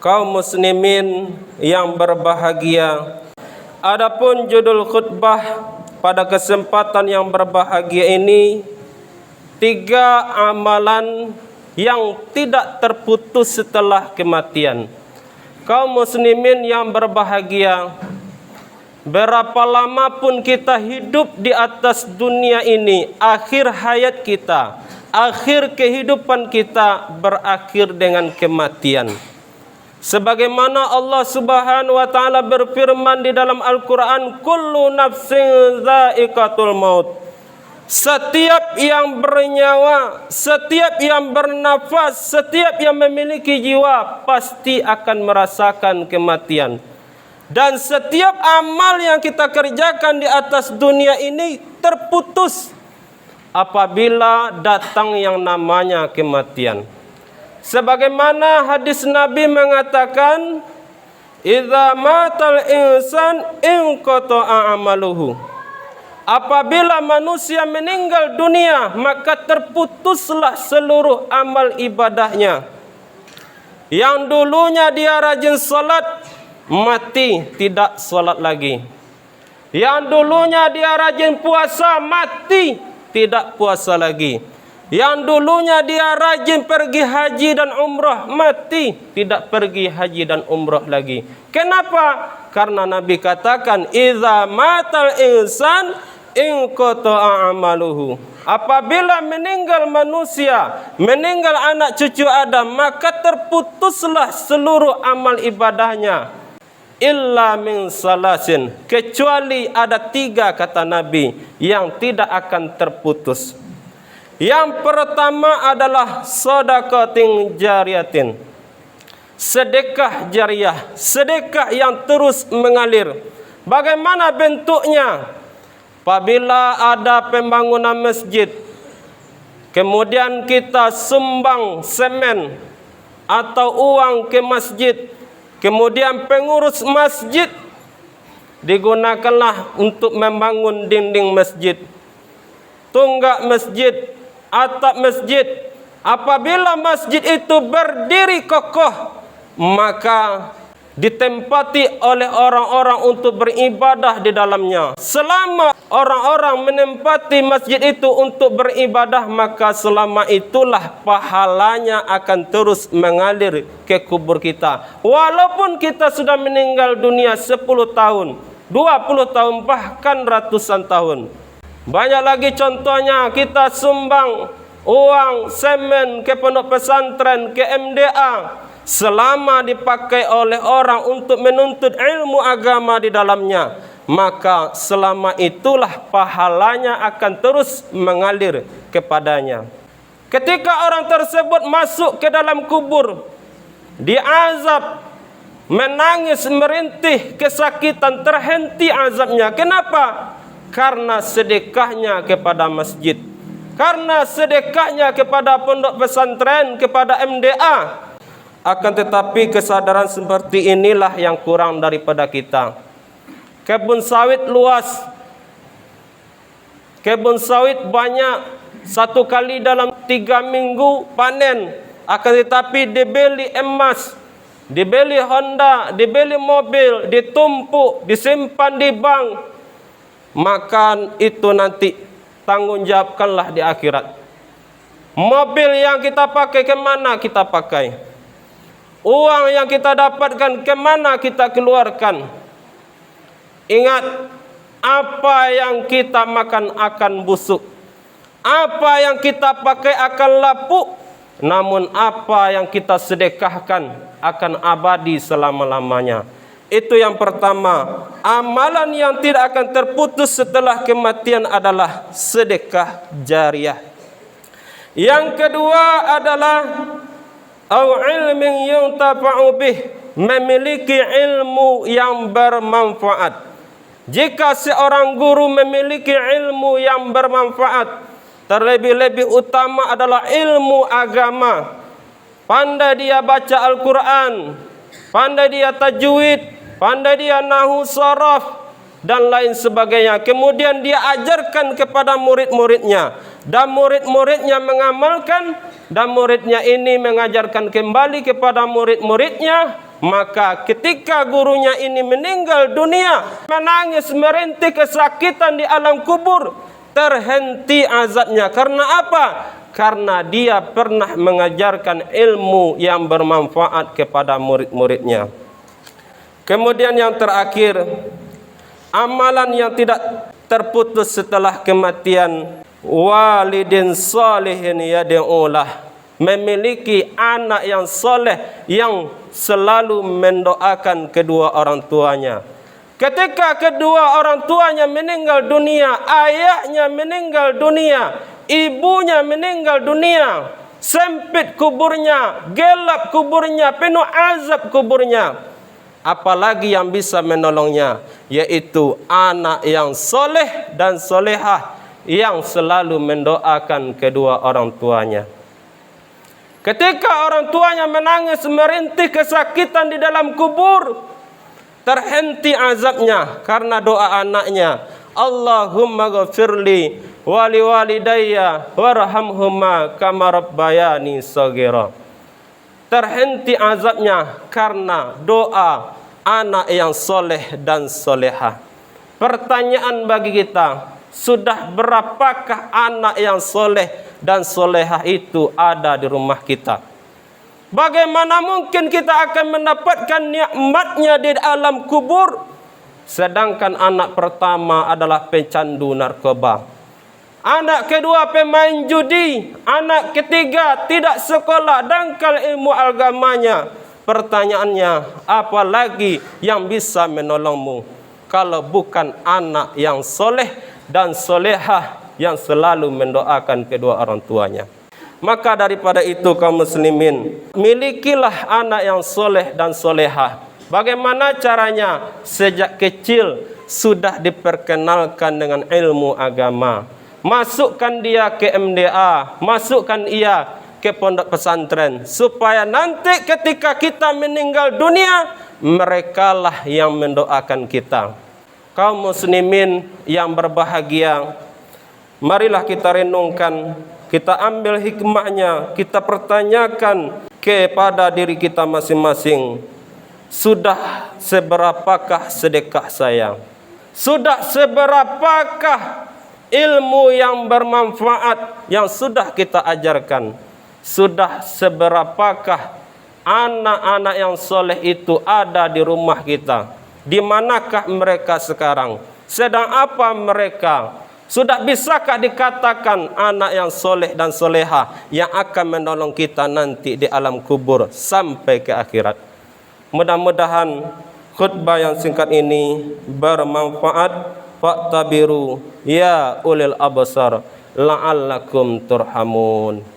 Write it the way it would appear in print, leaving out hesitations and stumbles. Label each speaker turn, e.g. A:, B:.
A: kaum muslimin yang berbahagia. Adapun judul khutbah pada kesempatan yang berbahagia ini, 3 amalan yang tidak terputus setelah kematian. Kaum muslimin yang berbahagia, berapa lama pun kita hidup di atas dunia ini, akhir hayat kita, akhir kehidupan kita berakhir dengan kematian. Sebagaimana Allah Subhanahu wa taala berfirman di dalam Al-Qur'an, kullu nafsin dha'iqatul maut. Setiap yang bernyawa, setiap yang bernafas, setiap yang memiliki jiwa pasti akan merasakan kematian. Dan setiap amal yang kita kerjakan di atas dunia ini terputus apabila datang yang namanya kematian. Sebagaimana hadis Nabi mengatakan, idza matal insan inqata'a amaluhu. Apabila manusia meninggal dunia, maka terputuslah seluruh amal ibadahnya. Yang dulunya dia rajin salat, mati tidak salat lagi. Yang dulunya dia rajin puasa, mati tidak puasa lagi. Yang dulunya dia rajin pergi haji dan umrah, mati tidak pergi haji dan umrah lagi. Kenapa? Karena Nabi katakan, idza matal insan inqata'a amaluhu. Apabila meninggal manusia, meninggal anak cucu Adam, maka terputuslah seluruh amal ibadahnya. Illa min salasin, kecuali ada 3 kata Nabi yang tidak akan terputus. Yang pertama adalah sedekatin jariyatin, sedekah jariah, sedekah yang terus mengalir. Bagaimana bentuknya? Apabila ada pembangunan masjid, kemudian kita sumbang semen atau uang ke masjid, kemudian pengurus masjid digunakanlah untuk membangun dinding masjid, tunggak masjid, atap masjid. Apabila masjid itu berdiri kokoh, maka ditempati oleh orang-orang untuk beribadah di dalamnya. Selama orang-orang menempati masjid itu untuk beribadah, maka selama itulah pahalanya akan terus mengalir ke kubur kita. Walaupun kita sudah meninggal dunia 10 tahun, 20 tahun, bahkan ratusan tahun. Banyak lagi contohnya, kita sumbang uang semen ke pondok pesantren, ke MDA, selama dipakai oleh orang untuk menuntut ilmu agama di dalamnya, maka selama itulah pahalanya akan terus mengalir kepadanya. Ketika orang tersebut masuk ke dalam kubur, diazab, menangis, merintih, kesakitan, terhenti azabnya. Kenapa? Karena sedekahnya kepada masjid, karena sedekahnya kepada pondok pesantren, kepada MDA. Akan tetapi kesadaran seperti inilah yang kurang daripada kita. Kebun sawit luas, kebun sawit banyak, 1 kali dalam 3 minggu panen. Akan tetapi dibeli emas, dibeli Honda, dibeli mobil, ditumpuk, disimpan di bank, maka itu nanti tanggung jawabkanlah di akhirat. Mobil yang kita pakai, kemana kita pakai? Uang yang kita dapatkan, kemana kita keluarkan? Ingat, apa yang kita makan akan busuk, apa yang kita pakai akan lapuk, namun apa yang kita sedekahkan akan abadi selama-lamanya. Itu yang pertama. Amalan yang tidak akan terputus setelah kematian adalah sedekah jariah. Yang kedua adalah au ilmin yuntafa'u bih, memiliki ilmu yang bermanfaat. Jika seorang guru memiliki ilmu yang bermanfaat, terlebih-lebih utama adalah ilmu agama. Pandai dia baca Al-Quran, pandai dia tajwid, pandai dia nahwu saraf dan lain sebagainya. Kemudian dia ajarkan kepada murid-muridnya, dan murid-muridnya mengamalkan, dan muridnya ini mengajarkan kembali kepada murid-muridnya, Maka ketika gurunya ini meninggal dunia, menangis merintih kesakitan di alam kubur, terhenti azabnya. Karena apa? Karena dia pernah mengajarkan ilmu yang bermanfaat kepada murid-muridnya. Kemudian yang terakhir, amalan yang tidak terputus setelah kematian, walidin salihin yad'ulah, memiliki anak yang soleh yang selalu mendoakan kedua orang tuanya. Ketika kedua orang tuanya meninggal dunia, ayahnya meninggal dunia, ibunya meninggal dunia, sempit kuburnya, gelap kuburnya, penuh azab kuburnya, apalagi yang bisa menolongnya, yaitu anak yang soleh dan solehah yang selalu mendoakan kedua orang tuanya. Ketika orang tuanya menangis merintih kesakitan di dalam kubur, terhenti azabnya karena doa anaknya, Allahumma ghafirli wali walidayya warhamhuma kama rabbayani shaghira. Terhenti azabnya karena doa anak yang soleh dan solehah. Pertanyaan bagi kita, sudah berapakah anak yang soleh dan solehah itu ada di rumah kita? Bagaimana mungkin kita akan mendapatkan nikmatnya di alam kubur, sedangkan anak pertama adalah pecandu narkoba, anak kedua pemain judi, anak ketiga tidak sekolah, dangkal ilmu agamanya. Pertanyaannya, apa lagi yang bisa menolongmu kalau bukan anak yang soleh dan solehah yang selalu mendoakan kedua orang tuanya? Maka daripada itu kaum muslimin, milikilah anak yang soleh dan solehah. Bagaimana caranya? Sejak kecil sudah diperkenalkan dengan ilmu agama. Masukkan dia ke MDA, masukkan ia ke pondok pesantren, supaya nanti ketika kita meninggal dunia, merekalah yang mendoakan kita. Kaum muslimin yang berbahagia, marilah kita renungkan, kita ambil hikmahnya, kita pertanyakan kepada diri kita masing-masing. Sudah seberapakah sedekah saya? Sudah seberapakah ilmu yang bermanfaat yang sudah kita ajarkan? Sudah seberapakah anak-anak yang soleh itu ada di rumah kita? Di manakah mereka sekarang? Sedang apa mereka? Sudah bisakah dikatakan anak yang soleh dan solehah yang akan menolong kita nanti di alam kubur sampai ke akhirat? Mudah-mudahan khutbah yang singkat ini bermanfaat. Fa'tabiru ya ulil absar la'allakum turhamun.